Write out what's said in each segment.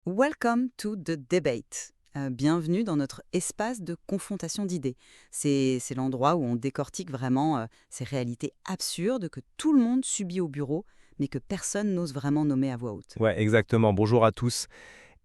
Welcome to the debate. Bienvenue dans notre espace de confrontation d'idées. C'est l'endroit où on décortique vraiment ces réalités absurdes que tout le monde subit au bureau, mais que personne n'ose vraiment nommer à voix haute. Ouais, exactement. Bonjour à tous.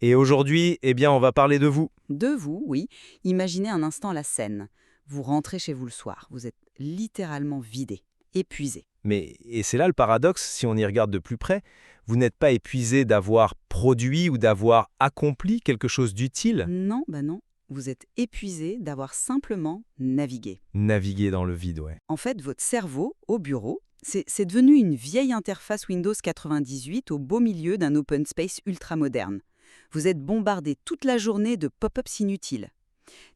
Et aujourd'hui, on va parler de vous. De vous, oui, imaginez un instant la scène. Vous rentrez chez vous le soir, vous êtes littéralement vidé, épuisé. Et c'est là le paradoxe, si on y regarde de plus près. Vous n'êtes pas épuisé d'avoir produit ou d'avoir accompli quelque chose d'utile. Non, bah non, vous êtes épuisé d'avoir simplement navigué. Naviguer dans le vide, ouais. En fait, votre cerveau, au bureau, c'est devenu une vieille interface Windows 98 au beau milieu d'un open space ultra moderne. Vous êtes bombardé toute la journée de pop-ups inutiles.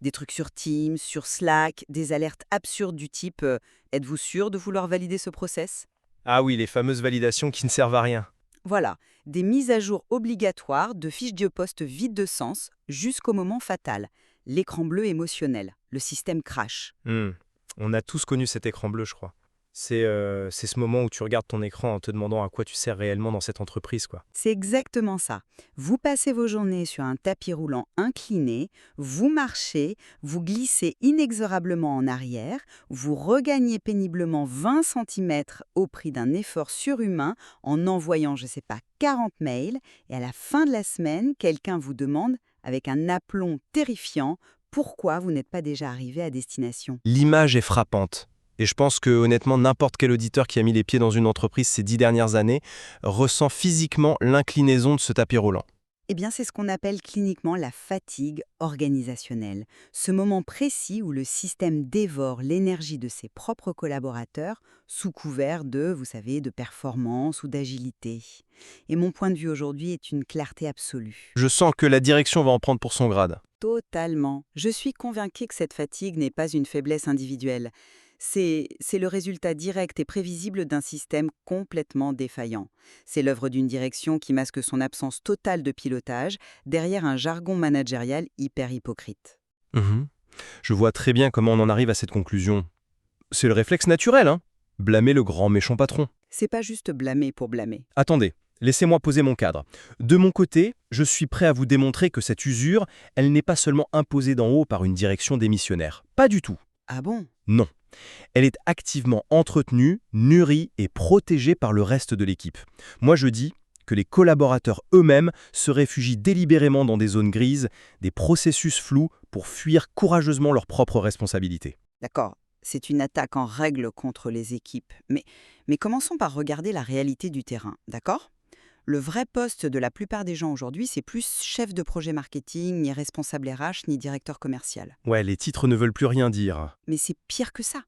Des trucs sur Teams, sur Slack, des alertes absurdes du type Êtes-vous sûr de vouloir valider ce process ?» Ah oui, les fameuses validations qui ne servent à rien. Voilà, des mises à jour obligatoires de fiches de poste vides de sens jusqu'au moment fatal. L'écran bleu émotionnel, le système crash. On a tous connu cet écran bleu, je crois. C'est ce moment où tu regardes ton écran en te demandant à quoi tu sers réellement dans cette entreprise, quoi. C'est exactement ça. Vous passez vos journées sur un tapis roulant incliné, vous marchez, vous glissez inexorablement en arrière, vous regagnez péniblement 20 centimètres au prix d'un effort surhumain en envoyant, je sais pas, 40 mails, et à la fin de la semaine, quelqu'un vous demande, avec un aplomb terrifiant, pourquoi vous n'êtes pas déjà arrivé à destination. L'image est frappante. Et je pense que honnêtement, n'importe quel auditeur qui a mis les pieds dans une entreprise ces 10 dernières années ressent physiquement l'inclinaison de ce tapis roulant. Eh bien, c'est ce qu'on appelle cliniquement la fatigue organisationnelle. Ce moment précis où le système dévore l'énergie de ses propres collaborateurs sous couvert de, vous savez, de performance ou d'agilité. Et mon point de vue aujourd'hui est une clarté absolue. Je sens que la direction va en prendre pour son grade. Totalement. Je suis convaincue que cette fatigue n'est pas une faiblesse individuelle. C'est le résultat direct et prévisible d'un système complètement défaillant. C'est l'œuvre d'une direction qui masque son absence totale de pilotage derrière un jargon managérial hyper hypocrite. Mhm. Je vois très bien comment on en arrive à cette conclusion. C'est le réflexe naturel, hein. Blâmer le grand méchant patron. C'est pas juste blâmer pour blâmer. Attendez, laissez-moi poser mon cadre. De mon côté, je suis prêt à vous démontrer que cette usure, elle n'est pas seulement imposée d'en haut par une direction démissionnaire. Pas du tout. Ah bon? Non. Elle est activement entretenue, nourrie et protégée par le reste de l'équipe. Moi, je dis que les collaborateurs eux-mêmes se réfugient délibérément dans des zones grises, des processus flous pour fuir courageusement leurs propres responsabilités. D'accord, c'est une attaque en règle contre les équipes. Mais commençons par regarder la réalité du terrain, d'accord? Le vrai poste de la plupart des gens aujourd'hui, c'est plus chef de projet marketing, ni responsable RH, ni directeur commercial. Ouais, les titres ne veulent plus rien dire. Mais c'est pire que ça.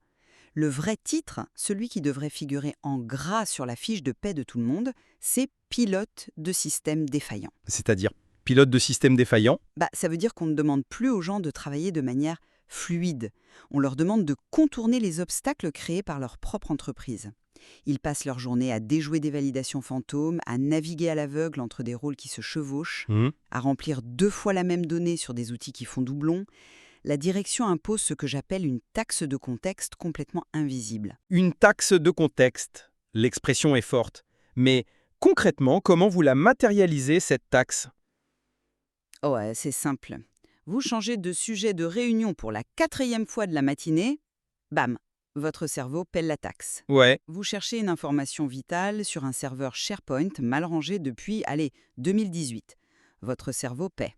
Le vrai titre, celui qui devrait figurer en gras sur la fiche de paie de tout le monde, c'est pilote de système défaillant. C'est-à-dire pilote de système défaillant. Ça veut dire qu'on ne demande plus aux gens de travailler de manière fluide. On leur demande de contourner les obstacles créés par leur propre entreprise. Ils passent leur journée à déjouer des validations fantômes, à naviguer à l'aveugle entre des rôles qui se chevauchent, à remplir 2 fois la même donnée sur des outils qui font doublon. La direction impose ce que j'appelle une taxe de contexte complètement invisible. Une taxe de contexte. L'expression est forte. Mais concrètement, comment vous la matérialisez, cette taxe ? Oh ouais, c'est simple. Vous changez de sujet de réunion pour la 4e fois de la matinée, bam, votre cerveau pèle la taxe. Ouais. Vous cherchez une information vitale sur un serveur SharePoint mal rangé depuis, 2018. Votre cerveau paie.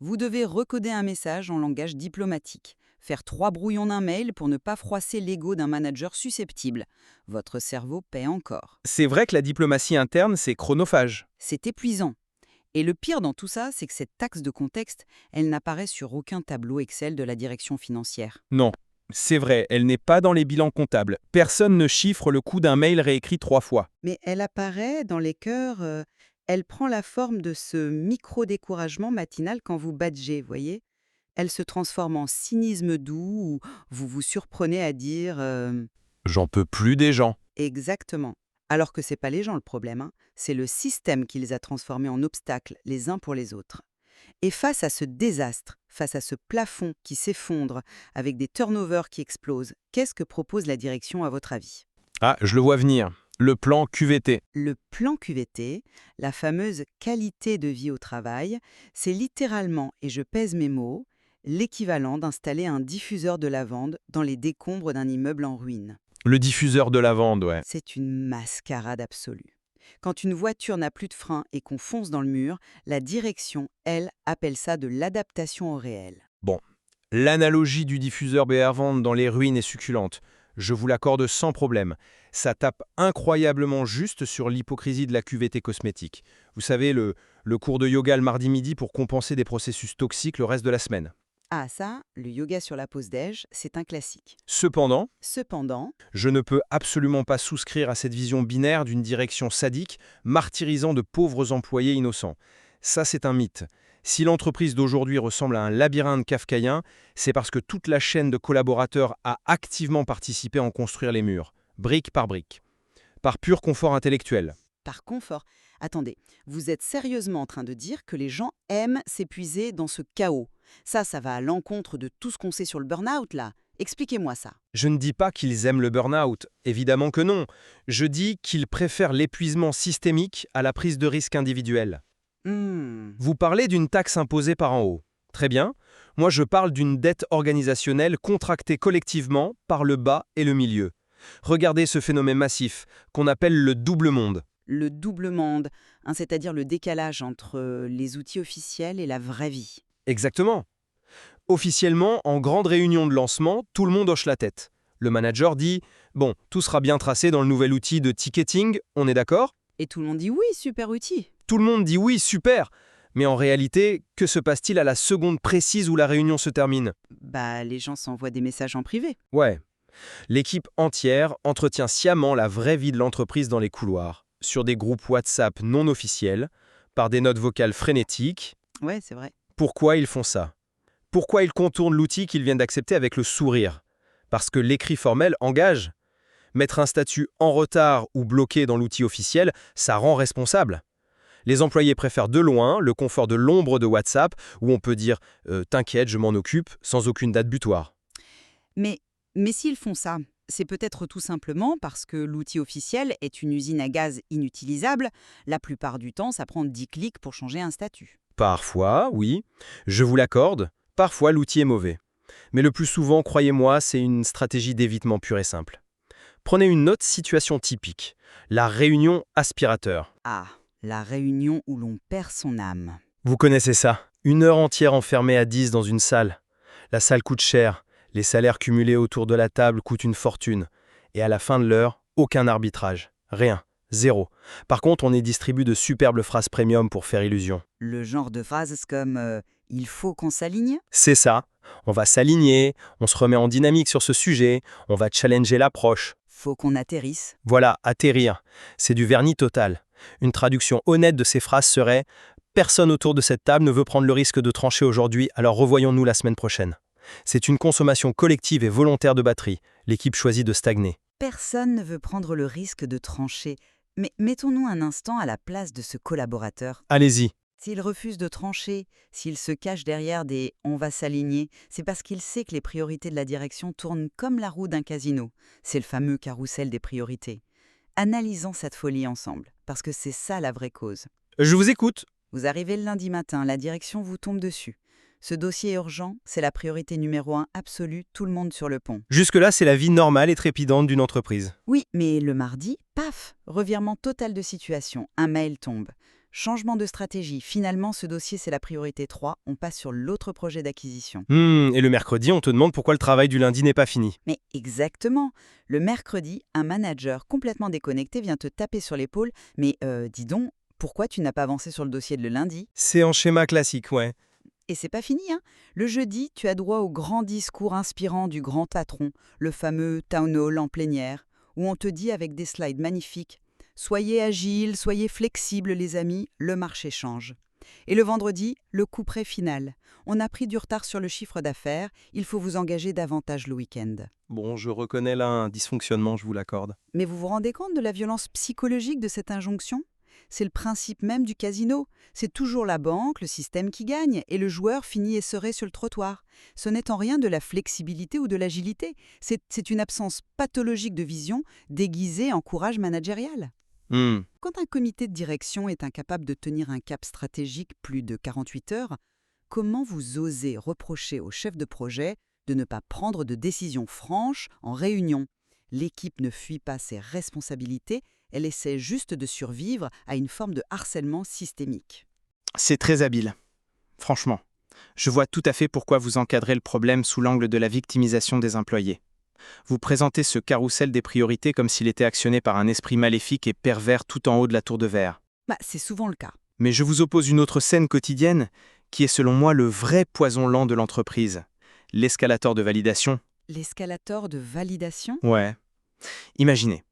Vous devez recoder un message en langage diplomatique, faire 3 brouillons d'un mail pour ne pas froisser l'ego d'un manager susceptible. Votre cerveau paie encore. C'est vrai que la diplomatie interne, c'est chronophage. C'est épuisant. Et le pire dans tout ça, c'est que cette taxe de contexte, elle n'apparaît sur aucun tableau Excel de la direction financière. Non, c'est vrai, elle n'est pas dans les bilans comptables. Personne ne chiffre le coût d'un mail réécrit 3 fois. Mais elle apparaît dans les cœurs, elle prend la forme de ce micro-découragement matinal quand vous badgez, voyez. Elle se transforme en cynisme doux, où vous vous surprenez à dire J'en peux plus des gens. exactement. Alors que c'est pas les gens le problème, hein. C'est le système qui les a transformés en obstacles les uns pour les autres. Et face à ce désastre, face à ce plafond qui s'effondre, avec des turnovers qui explosent, qu'est-ce que propose la direction à votre avis? Ah, je le vois venir. Le plan QVT. Le plan QVT, la fameuse qualité de vie au travail, c'est littéralement, et je pèse mes mots, l'équivalent d'installer un diffuseur de lavande dans les décombres d'un immeuble en ruine. Le diffuseur de lavande, ouais. C'est une mascarade absolue. Quand une voiture n'a plus de frein et qu'on fonce dans le mur, la direction, elle, appelle ça de l'adaptation au réel. Bon, l'analogie du diffuseur Beervand dans les ruines est succulente. Je vous l'accorde sans problème. Ça tape incroyablement juste sur l'hypocrisie de la QVT cosmétique. Vous savez, le cours de yoga le mardi midi pour compenser des processus toxiques le reste de la semaine. Ah ça, le yoga sur la pause déj, c'est un classique. Cependant, Cependant, je ne peux absolument pas souscrire à cette vision binaire d'une direction sadique, martyrisant de pauvres employés innocents. Ça, c'est un mythe. Si l'entreprise d'aujourd'hui ressemble à un labyrinthe kafkaïen, c'est parce que toute la chaîne de collaborateurs a activement participé à en construire les murs, brique par brique, par pur confort intellectuel. par confort. Attendez, vous êtes sérieusement en train de dire que les gens aiment s'épuiser dans ce chaos. Ça va à l'encontre de tout ce qu'on sait sur le burn-out, là. Expliquez-moi ça. Je ne dis pas qu'ils aiment le burn-out, évidemment que non. Je dis qu'ils préfèrent l'épuisement systémique à la prise de risque individuelle. Vous parlez d'une taxe imposée par en haut. Très bien. Moi, je parle d'une dette organisationnelle contractée collectivement par le bas et le milieu. Regardez ce phénomène massif qu'on appelle le double monde. Le double monde, hein, c'est-à-dire le décalage entre les outils officiels et la vraie vie. Exactement. Officiellement, en grande réunion de lancement, tout le monde hoche la tête. Le manager dit « Bon, tout sera bien tracé dans le nouvel outil de ticketing, on est d'accord ?» Et tout le monde dit oui, super outil. Tout le monde dit « Oui, super !» Mais en réalité, que se passe-t-il à la seconde précise où la réunion se termine? Bah, les gens s'envoient des messages en privé. Ouais. L'équipe entière entretient sciemment la vraie vie de l'entreprise dans les couloirs, sur des groupes WhatsApp non officiels, par des notes vocales frénétiques. Ouais, c'est vrai. Pourquoi ils font ça? Pourquoi ils contournent l'outil qu'ils viennent d'accepter avec le sourire? Parce que l'écrit formel engage. Mettre un statut en retard ou bloqué dans l'outil officiel, ça rend responsable. Les employés préfèrent de loin le confort de l'ombre de WhatsApp où on peut dire « T'inquiète, je m'en occupe » sans aucune date butoir. Mais s'ils font ça, c'est peut-être tout simplement parce que l'outil officiel est une usine à gaz inutilisable. La plupart du temps, ça prend 10 clics pour changer un statut. Parfois, oui, je vous l'accorde, parfois l'outil est mauvais. Mais le plus souvent, croyez-moi, c'est une stratégie d'évitement pure et simple. Prenez une autre situation typique, la réunion aspirateur. Ah, la réunion où l'on perd son âme. Vous connaissez ça, 1 heure entière enfermée à 10 dans une salle. La salle coûte cher, les salaires cumulés autour de la table coûtent une fortune. Et à la fin de l'heure, aucun arbitrage, rien, zéro. Par contre, on y distribue de superbes phrases premium pour faire illusion. Le genre de phrases comme il faut qu'on s'aligne » C'est ça, on va s'aligner, on se remet en dynamique sur ce sujet, on va challenger l'approche. faut qu'on atterrisse. Voilà, atterrir, c'est du vernis total. Une traduction honnête de ces phrases serait « Personne autour de cette table ne veut prendre le risque de trancher aujourd'hui, alors revoyons-nous la semaine prochaine ». C'est une consommation collective et volontaire de batterie. L'équipe choisit de stagner. Personne ne veut prendre le risque de trancher. Mais mettons-nous un instant à la place de ce collaborateur. Allez-y. S'il refuse de trancher, s'il se cache derrière des « on va s'aligner », c'est parce qu'il sait que les priorités de la direction tournent comme la roue d'un casino. C'est le fameux carrousel des priorités. Analysons cette folie ensemble, parce que c'est ça la vraie cause. Je vous écoute. Vous arrivez le lundi matin, la direction vous tombe dessus. Ce dossier est urgent, c'est la priorité numéro 1 absolue, tout le monde sur le pont. Jusque-là, c'est la vie normale et trépidante d'une entreprise. Oui, mais le mardi, paf, revirement total de situation, un mail tombe. Changement de stratégie, finalement ce dossier c'est la priorité 3, on passe sur l'autre projet d'acquisition. Et le mercredi, on te demande pourquoi le travail du lundi n'est pas fini. Mais exactement, le mercredi, un manager complètement déconnecté vient te taper sur l'épaule, mais dis donc, pourquoi tu n'as pas avancé sur le dossier de le lundi ? C'est en schéma classique, ouais. Et c'est pas fini, hein. Le jeudi, tu as droit au grand discours inspirant du grand patron, le fameux town hall en plénière, où on te dit avec des slides magnifiques « Soyez agiles, soyez flexibles les amis, le marché change ». Et le vendredi, le couperet final. On a pris du retard sur le chiffre d'affaires, il faut vous engager davantage le week-end. Bon, je reconnais là un dysfonctionnement, je vous l'accorde. Mais vous vous rendez compte de la violence psychologique de cette injonction ? C'est le principe même du casino. C'est toujours la banque, le système qui gagne, et le joueur finit esseuré sur le trottoir. Ce n'est en rien de la flexibilité ou de l'agilité. C'est une absence pathologique de vision déguisée en courage managérial. Hmm. Quand un comité de direction est incapable de tenir un cap stratégique plus de 48 heures, comment vous osez reprocher au chef de projet de ne pas prendre de décisions franches en réunion? L'équipe ne fuit pas ses responsabilités, elle essaie juste de survivre à une forme de harcèlement systémique. C'est très habile. Franchement, je vois tout à fait pourquoi vous encadrez le problème sous l'angle de la victimisation des employés. Vous présentez ce carrousel des priorités comme s'il était actionné par un esprit maléfique et pervers tout en haut de la tour de verre. C'est souvent le cas. Mais je vous oppose une autre scène quotidienne qui est selon moi le vrai poison lent de l'entreprise. L'escalator de validation. L'escalator de validation? Ouais. Imaginez,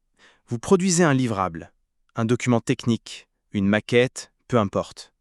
vous produisez un livrable, un document technique, une maquette, peu importe.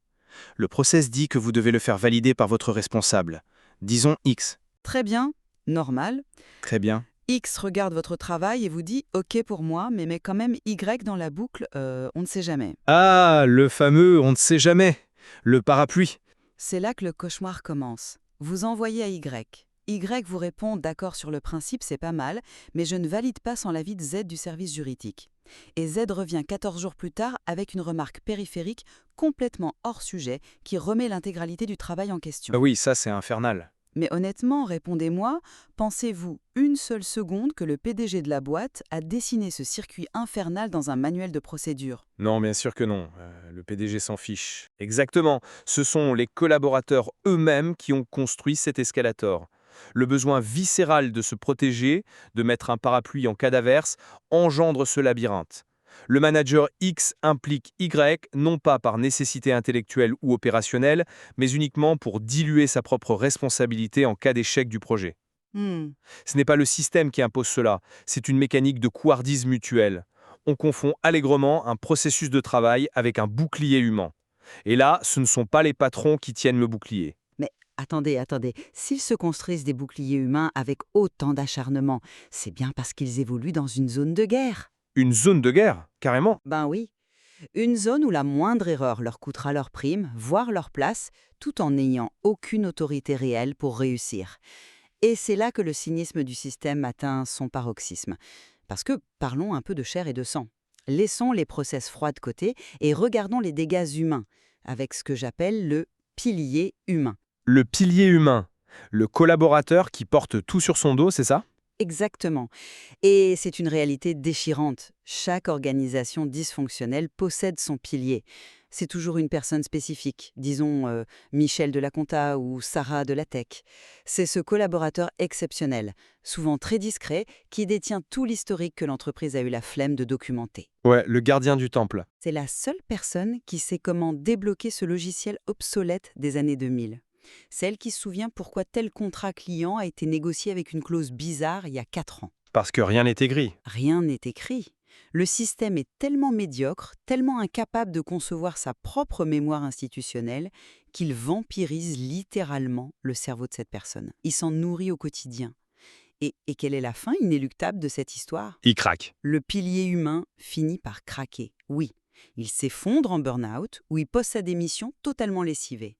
Le process dit que vous devez le faire valider par votre responsable. Disons X. Très bien, normal. Très bien. X regarde votre travail et vous dit « OK pour moi, mais met quand même Y dans la boucle, on ne sait jamais ». Ah, le fameux on ne sait jamais. Le parapluie. C'est là que le cauchemar commence. Vous envoyez à Y. Y vous répond « D'accord sur le principe, c'est pas mal, mais je ne valide pas sans l'avis de Z du service juridique ». Et Z revient 14 jours plus tard avec une remarque périphérique complètement hors sujet qui remet l'intégralité du travail en question. Oui, ça c'est infernal. Mais honnêtement, répondez-moi, pensez-vous une seule seconde que le PDG de la boîte a dessiné ce circuit infernal dans un manuel de procédure? Non, bien sûr que non. Le PDG s'en fiche. Exactement. Ce sont les collaborateurs eux-mêmes qui ont construit cet escalator. Le besoin viscéral de se protéger, de mettre un parapluie en cas d'averse, engendre ce labyrinthe. Le manager X implique Y, non pas par nécessité intellectuelle ou opérationnelle, mais uniquement pour diluer sa propre responsabilité en cas d'échec du projet. Ce n'est pas le système qui impose cela, c'est une mécanique de couardise mutuelle. On confond allègrement un processus de travail avec un bouclier humain. Et là, ce ne sont pas les patrons qui tiennent le bouclier. Mais attendez, s'ils se construisent des boucliers humains avec autant d'acharnement, c'est bien parce qu'ils évoluent dans une zone de guerre. Une zone de guerre, carrément. Ben oui, une zone où la moindre erreur leur coûtera leur prime, voire leur place, tout en n'ayant aucune autorité réelle pour réussir. Et c'est là que le cynisme du système atteint son paroxysme. Parce que parlons un peu de chair et de sang. Laissons les process froids de côté et regardons les dégâts humains, avec ce que j'appelle le pilier humain. Le pilier humain, le collaborateur qui porte tout sur son dos, c'est ça? Exactement. Et c'est une réalité déchirante. Chaque organisation dysfonctionnelle possède son pilier. C'est toujours une personne spécifique, disons Michel de la compta ou Sarah de la tech. C'est ce collaborateur exceptionnel, souvent très discret, qui détient tout l'historique que l'entreprise a eu la flemme de documenter. Ouais, le gardien du temple. C'est la seule personne qui sait comment débloquer ce logiciel obsolète des années 2000. Celle qui se souvient pourquoi tel contrat client a été négocié avec une clause bizarre il y a 4 ans. Parce que rien n'est écrit. Rien n'est écrit. Le système est tellement médiocre, tellement incapable de concevoir sa propre mémoire institutionnelle, qu'il vampirise littéralement le cerveau de cette personne. Il s'en nourrit au quotidien. Et quelle est la fin inéluctable de cette histoire? Il craque. Le pilier humain finit par craquer, oui. Il s'effondre en burn-out ou il pose sa démission totalement lessivée.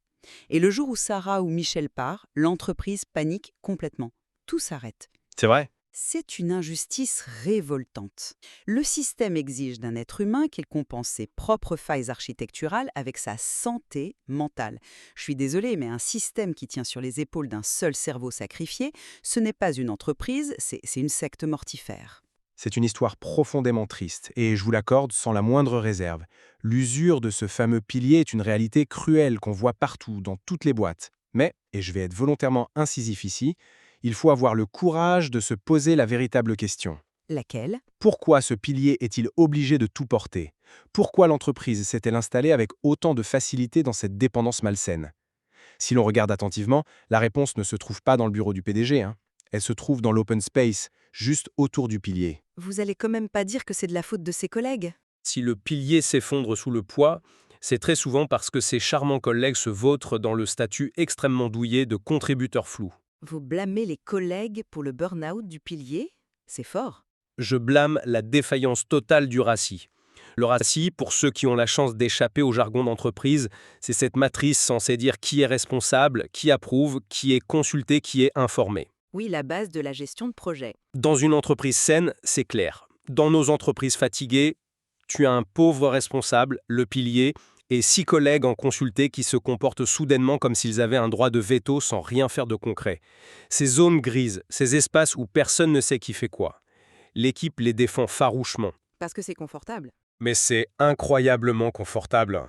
Et le jour où Sarah ou Michel part, l'entreprise panique complètement. Tout s'arrête. C'est vrai. C'est une injustice révoltante. Le système exige d'un être humain qu'il compense ses propres failles architecturales avec sa santé mentale. Je suis désolée, mais un système qui tient sur les épaules d'un seul cerveau sacrifié, ce n'est pas une entreprise, c'est une secte mortifère. C'est une histoire profondément triste, et je vous l'accorde sans la moindre réserve. L'usure de ce fameux pilier est une réalité cruelle qu'on voit partout, dans toutes les boîtes. Mais, et je vais être volontairement incisif ici, il faut avoir le courage de se poser la véritable question. Laquelle? Pourquoi ce pilier est-il obligé de tout porter? Pourquoi l'entreprise s'est-elle installée avec autant de facilité dans cette dépendance malsaine? Si l'on regarde attentivement, la réponse ne se trouve pas dans le bureau du PDG. Elle se trouve dans l'open space, juste autour du pilier. Vous allez quand même pas dire que c'est de la faute de ses collègues? Si le pilier s'effondre sous le poids, c'est très souvent parce que ses charmants collègues se vautrent dans le statut extrêmement douillet de contributeur flou. Vous blâmez les collègues pour le burn-out du pilier? C'est fort. Je blâme la défaillance totale du RACI. Le RACI, pour ceux qui ont la chance d'échapper au jargon d'entreprise, c'est cette matrice censée dire qui est responsable, qui approuve, qui est consulté, qui est informé. Oui, la base de la gestion de projet. Dans une entreprise saine, c'est clair. Dans nos entreprises fatiguées, tu as un pauvre responsable, le pilier, et 6 collègues en consulté qui se comportent soudainement comme s'ils avaient un droit de veto sans rien faire de concret. Ces zones grises, ces espaces où personne ne sait qui fait quoi. L'équipe les défend farouchement. Parce que c'est confortable. Mais c'est incroyablement confortable.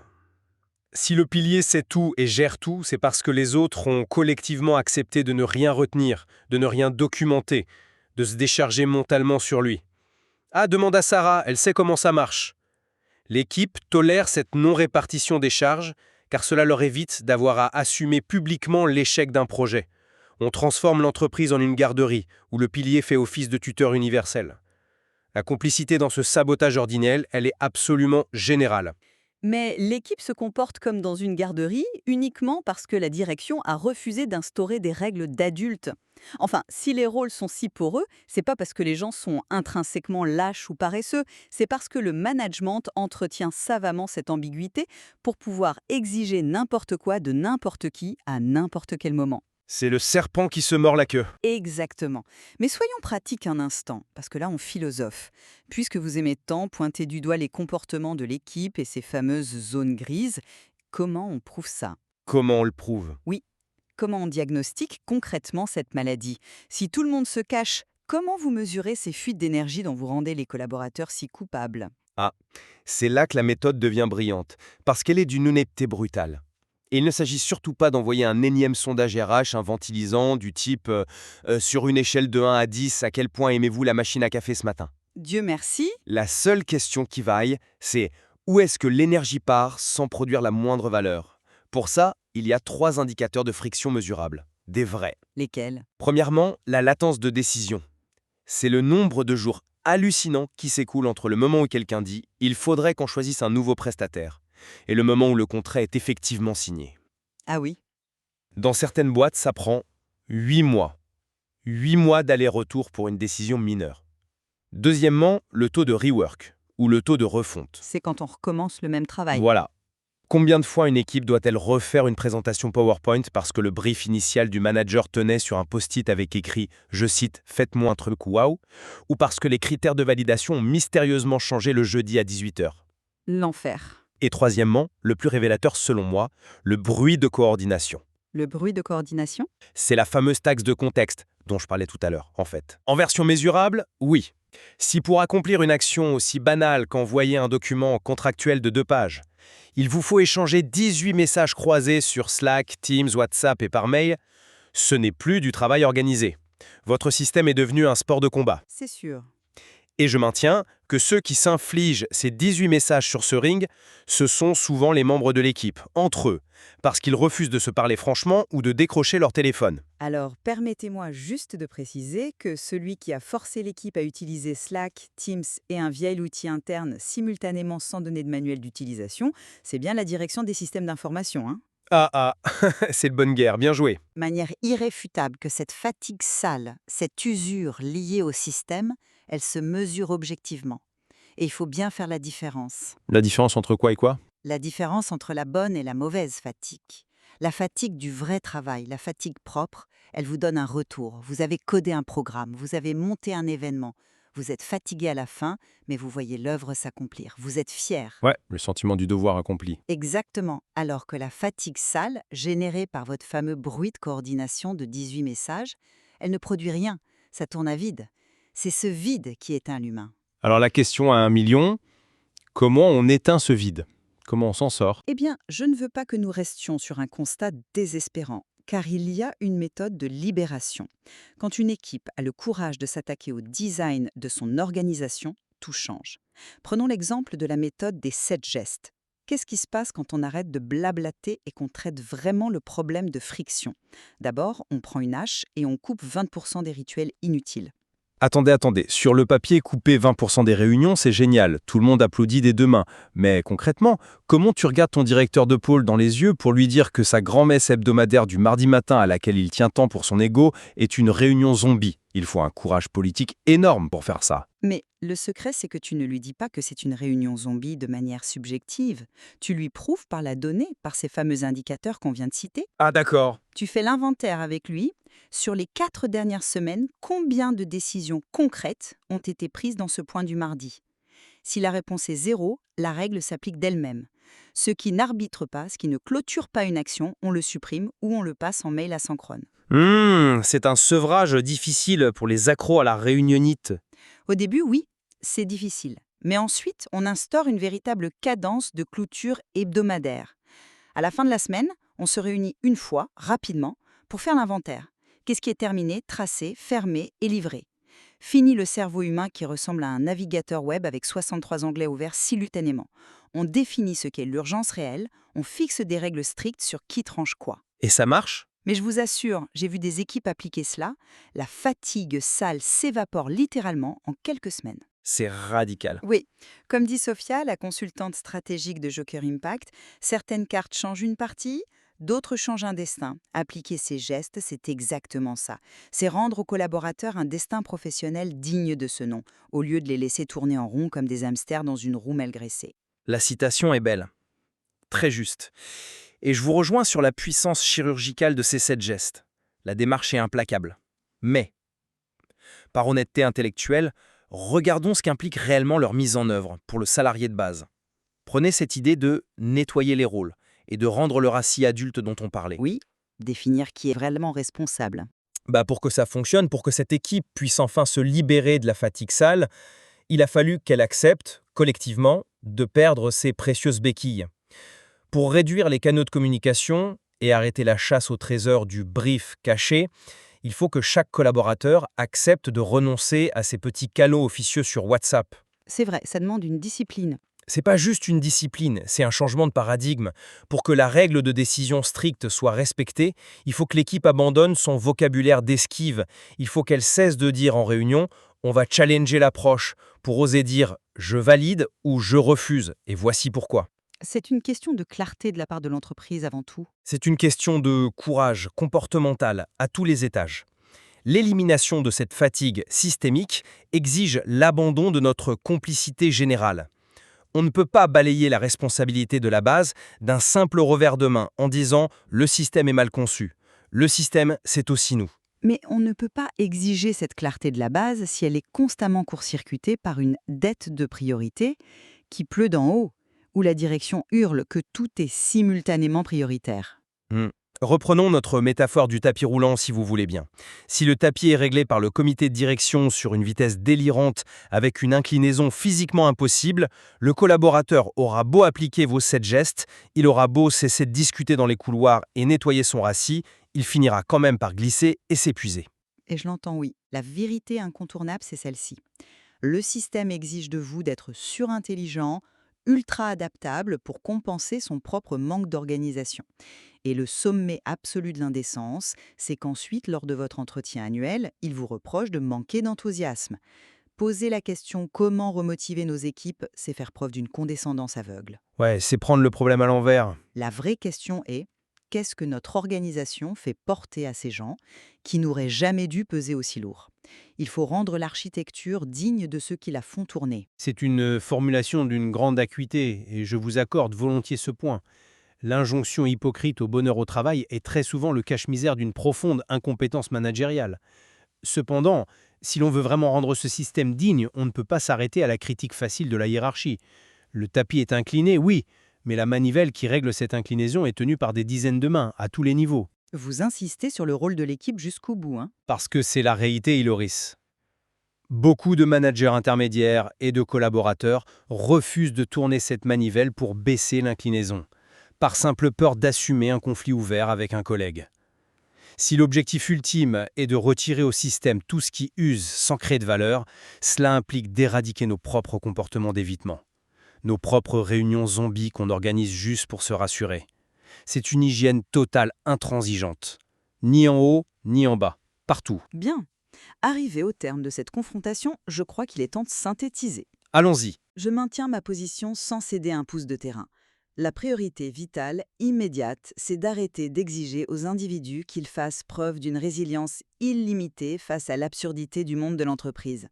Si le pilier sait tout et gère tout, c'est parce que les autres ont collectivement accepté de ne rien retenir, de ne rien documenter, de se décharger mentalement sur lui. Ah, demande à Sarah, elle sait comment ça marche. L'équipe tolère cette non-répartition des charges, car cela leur évite d'avoir à assumer publiquement l'échec d'un projet. On transforme l'entreprise en une garderie, où le pilier fait office de tuteur universel. La complicité dans ce sabotage ordinaire, elle est absolument générale. Mais l'équipe se comporte comme dans une garderie uniquement parce que la direction a refusé d'instaurer des règles d'adultes. Enfin, si les rôles sont si poreux, c'est pas parce que les gens sont intrinsèquement lâches ou paresseux, c'est parce que le management entretient savamment cette ambiguïté pour pouvoir exiger n'importe quoi de n'importe qui à n'importe quel moment. C'est le serpent qui se mord la queue. Exactement. Mais soyons pratiques un instant, parce que là on philosophe. Puisque vous aimez tant pointer du doigt les comportements de l'équipe et ces fameuses zones grises, comment on prouve ça? Comment on le prouve? Comment on diagnostique concrètement cette maladie? Si tout le monde se cache, comment vous mesurez ces fuites d'énergie dont vous rendez les collaborateurs si coupables? C'est là que la méthode devient brillante, parce qu'elle est d'une honnêteté brutale. Et il ne s'agit surtout pas d'envoyer un énième sondage RH infantilisant du type sur une échelle de 1 à 10, à quel point aimez-vous la machine à café ce matin? Dieu merci. La seule question qui vaille, c'est où est-ce que l'énergie part sans produire la moindre valeur? Pour ça, il y a 3 indicateurs de friction mesurables, des vrais. Lesquels? Premièrement, la latence de décision. C'est le nombre de jours hallucinants qui s'écoulent entre le moment où quelqu'un dit « il faudrait qu'on choisisse un nouveau prestataire » et le moment où le contrat est effectivement signé. Ah oui. Dans certaines boîtes, ça prend 8 mois. 8 mois d'aller-retour pour une décision mineure. Deuxièmement, le taux de rework, ou le taux de refonte. C'est quand on recommence le même travail. Voilà. Combien de fois une équipe doit-elle refaire une présentation PowerPoint parce que le brief initial du manager tenait sur un post-it avec écrit, je cite, « Faites-moi un truc waouh » ou parce que les critères de validation ont mystérieusement changé le jeudi à 18h. L'enfer. Et troisièmement, le plus révélateur selon moi, le bruit de coordination. Le bruit de coordination? C'est la fameuse taxe de contexte dont je parlais tout à l'heure, en fait. En version mesurable, oui. Si pour accomplir une action aussi banale qu'envoyer un document contractuel de 2 pages, il vous faut échanger 18 messages croisés sur Slack, Teams, WhatsApp et par mail, ce n'est plus du travail organisé. Votre système est devenu un sport de combat. C'est sûr. Et je maintiens que ceux qui s'infligent ces 18 messages sur ce ring, ce sont souvent les membres de l'équipe, entre eux, parce qu'ils refusent de se parler franchement ou de décrocher leur téléphone. Alors, permettez-moi juste de préciser que celui qui a forcé l'équipe à utiliser Slack, Teams et un vieil outil interne simultanément sans donner de manuel d'utilisation, c'est bien la direction des systèmes d'information, hein. Ah, c'est de bonne guerre, bien joué. Manière irréfutable que cette fatigue sale, cette usure liée au système, elle se mesure objectivement. Et il faut bien faire la différence. La différence entre quoi et quoi? La différence entre la bonne et la mauvaise fatigue. La fatigue du vrai travail, la fatigue propre, elle vous donne un retour. Vous avez codé un programme, vous avez monté un événement. Vous êtes fatigué à la fin, mais vous voyez l'œuvre s'accomplir. Vous êtes fier. Ouais, le sentiment du devoir accompli. Exactement. Alors que la fatigue sale, générée par votre fameux bruit de coordination de 18 messages, elle ne produit rien. Ça tourne à vide. C'est ce vide qui éteint l'humain. Alors la question à 1 million, comment on éteint ce vide? Comment on s'en sort? Eh bien, je ne veux pas que nous restions sur un constat désespérant, car il y a une méthode de libération. Quand une équipe a le courage de s'attaquer au design de son organisation, tout change. Prenons l'exemple de la méthode des 7 gestes. Qu'est-ce qui se passe quand on arrête de blablater et qu'on traite vraiment le problème de friction? D'abord, on prend une hache et on coupe 20% des rituels inutiles. Attendez. Sur le papier, couper 20% des réunions, c'est génial. Tout le monde applaudit des 2 mains. Mais concrètement, comment tu regardes ton directeur de pôle dans les yeux pour lui dire que sa grand-messe hebdomadaire du mardi matin à laquelle il tient tant pour son ego est une réunion zombie? Il faut un courage politique énorme pour faire ça. Mais le secret, c'est que tu ne lui dis pas que c'est une réunion zombie de manière subjective. Tu lui prouves par la donnée, par ces fameux indicateurs qu'on vient de citer. Ah d'accord. Tu fais l'inventaire avec lui. Sur les 4 dernières semaines, combien de décisions concrètes ont été prises dans ce point du mardi? Si la réponse est 0, la règle s'applique d'elle-même. Ceux qui n'arbitrent pas, ce qui ne clôture pas une action, on le supprime ou on le passe en mail asynchrone. C'est un sevrage difficile pour les accros à la réunionnite. Au début, oui, c'est difficile. Mais ensuite, on instaure une véritable cadence de clôture hebdomadaire. À la fin de la semaine, on se réunit une fois, rapidement, pour faire l'inventaire. Qu'est-ce qui est terminé, tracé, fermé et livré? Fini le cerveau humain qui ressemble à un navigateur web avec 63 onglets ouverts simultanément. On définit ce qu'est l'urgence réelle, on fixe des règles strictes sur qui tranche quoi. Et ça marche? Mais je vous assure, j'ai vu des équipes appliquer cela, la fatigue sale s'évapore littéralement en quelques semaines. C'est radical. Oui, comme dit Sophia, la consultante stratégique de Joker Impact, certaines cartes changent une partie, d'autres changent un destin. Appliquer ces gestes, c'est exactement ça. C'est rendre aux collaborateurs un destin professionnel digne de ce nom, au lieu de les laisser tourner en rond comme des hamsters dans une roue mal graissée. La citation est belle. Très juste. Et je vous rejoins sur la puissance chirurgicale de ces 7 gestes. La démarche est implacable. Mais, par honnêteté intellectuelle, regardons ce qu'implique réellement leur mise en œuvre pour le salarié de base. Prenez cette idée de nettoyer les rôles et de rendre le racis adulte dont on parlait. Oui, définir qui est vraiment responsable. Pour que ça fonctionne, pour que cette équipe puisse enfin se libérer de la fatigue sale, il a fallu qu'elle accepte, collectivement, de perdre ses précieuses béquilles. Pour réduire les canaux de communication et arrêter la chasse au trésor du brief caché, il faut que chaque collaborateur accepte de renoncer à ces petits canaux officieux sur WhatsApp. C'est vrai, ça demande une discipline. C'est pas juste une discipline, c'est un changement de paradigme. Pour que la règle de décision stricte soit respectée, il faut que l'équipe abandonne son vocabulaire d'esquive. Il faut qu'elle cesse de dire en réunion « on va challenger l'approche » pour oser dire « je valide » ou « je refuse » et voici pourquoi. C'est une question de clarté de la part de l'entreprise avant tout. C'est une question de courage comportemental à tous les étages. L'élimination de cette fatigue systémique exige l'abandon de notre complicité générale. On ne peut pas balayer la responsabilité de la base d'un simple revers de main en disant « le système est mal conçu ». Le système, c'est aussi nous. Mais on ne peut pas exiger cette clarté de la base si elle est constamment court-circuitée par une dette de priorité qui pleut d'en haut, où la direction hurle que tout est simultanément prioritaire. Reprenons notre métaphore du tapis roulant si vous voulez bien. Si le tapis est réglé par le comité de direction sur une vitesse délirante avec une inclinaison physiquement impossible, le collaborateur aura beau appliquer vos 7 gestes, il aura beau cesser de discuter dans les couloirs et nettoyer son racis, il finira quand même par glisser et s'épuiser. Et je l'entends, oui. La vérité incontournable, c'est celle-ci. Le système exige de vous d'être surintelligent, ultra adaptable pour compenser son propre manque d'organisation. Et le sommet absolu de l'indécence, c'est qu'ensuite, lors de votre entretien annuel, il vous reproche de manquer d'enthousiasme. Poser la question « comment remotiver nos équipes ?» c'est faire preuve d'une condescendance aveugle. Ouais, c'est prendre le problème à l'envers. La vraie question est « qu'est-ce que notre organisation fait porter à ces gens qui n'auraient jamais dû peser aussi lourd ?» Il faut rendre l'architecture digne de ceux qui la font tourner. C'est une formulation d'une grande acuité, et je vous accorde volontiers ce point. L'injonction hypocrite au bonheur au travail est très souvent le cache-misère d'une profonde incompétence managériale. Cependant, si l'on veut vraiment rendre ce système digne, on ne peut pas s'arrêter à la critique facile de la hiérarchie. Le tapis est incliné, oui, mais la manivelle qui règle cette inclinaison est tenue par des dizaines de mains, à tous les niveaux. Vous insistez sur le rôle de l'équipe jusqu'au bout, hein ? Parce que c'est la réalité, Iloris. Beaucoup de managers intermédiaires et de collaborateurs refusent de tourner cette manivelle pour baisser l'inclinaison, par simple peur d'assumer un conflit ouvert avec un collègue. Si l'objectif ultime est de retirer au système tout ce qui use sans créer de valeur, cela implique d'éradiquer nos propres comportements d'évitement, nos propres réunions zombies qu'on organise juste pour se rassurer. C'est une hygiène totale intransigeante, ni en haut, ni en bas, partout. Bien. Arrivé au terme de cette confrontation, je crois qu'il est temps de synthétiser. Allons-y. Je maintiens ma position sans céder un pouce de terrain. La priorité vitale, immédiate, c'est d'arrêter d'exiger aux individus qu'ils fassent preuve d'une résilience illimitée face à l'absurdité du monde de l'entreprise.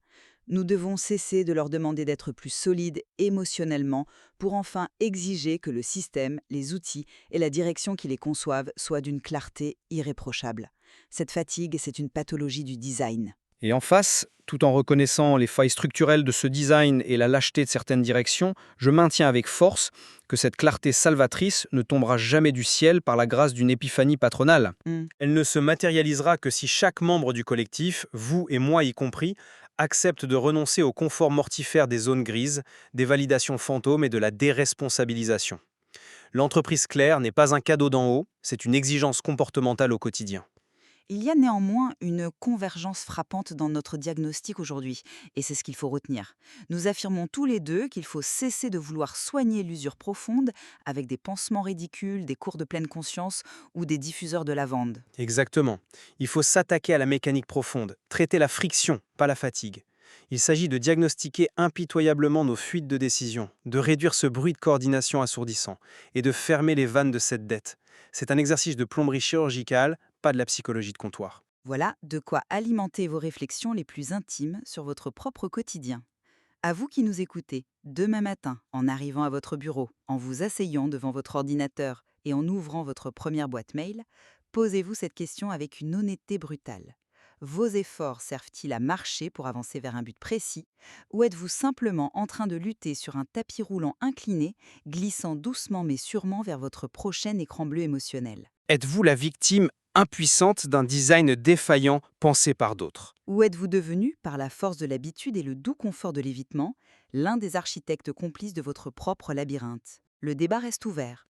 Nous devons cesser de leur demander d'être plus solides émotionnellement pour enfin exiger que le système, les outils et la direction qui les conçoivent soient d'une clarté irréprochable. Cette fatigue, c'est une pathologie du design. Et en face, tout en reconnaissant les failles structurelles de ce design et la lâcheté de certaines directions, je maintiens avec force que cette clarté salvatrice ne tombera jamais du ciel par la grâce d'une épiphanie patronale. Elle ne se matérialisera que si chaque membre du collectif, vous et moi y compris, accepte de renoncer au confort mortifère des zones grises, des validations fantômes et de la déresponsabilisation. L'entreprise claire n'est pas un cadeau d'en haut, c'est une exigence comportementale au quotidien. Il y a néanmoins une convergence frappante dans notre diagnostic aujourd'hui, et c'est ce qu'il faut retenir. Nous affirmons tous les deux qu'il faut cesser de vouloir soigner l'usure profonde avec des pansements ridicules, des cours de pleine conscience ou des diffuseurs de lavande. Exactement. Il faut s'attaquer à la mécanique profonde, traiter la friction, pas la fatigue. Il s'agit de diagnostiquer impitoyablement nos fuites de décision, de réduire ce bruit de coordination assourdissant et de fermer les vannes de cette dette. C'est un exercice de plomberie chirurgicale, pas de la psychologie de comptoir. Voilà de quoi alimenter vos réflexions les plus intimes sur votre propre quotidien. À vous qui nous écoutez, demain matin, en arrivant à votre bureau, en vous asseyant devant votre ordinateur et en ouvrant votre première boîte mail, posez-vous cette question avec une honnêteté brutale. Vos efforts servent-ils à marcher pour avancer vers un but précis, ou êtes-vous simplement en train de lutter sur un tapis roulant incliné, glissant doucement mais sûrement vers votre prochain écran bleu émotionnel? Êtes-vous la victime impuissante d'un design défaillant pensé par d'autres? Ou êtes-vous devenu, par la force de l'habitude et le doux confort de l'évitement, l'un des architectes complices de votre propre labyrinthe? Le débat reste ouvert.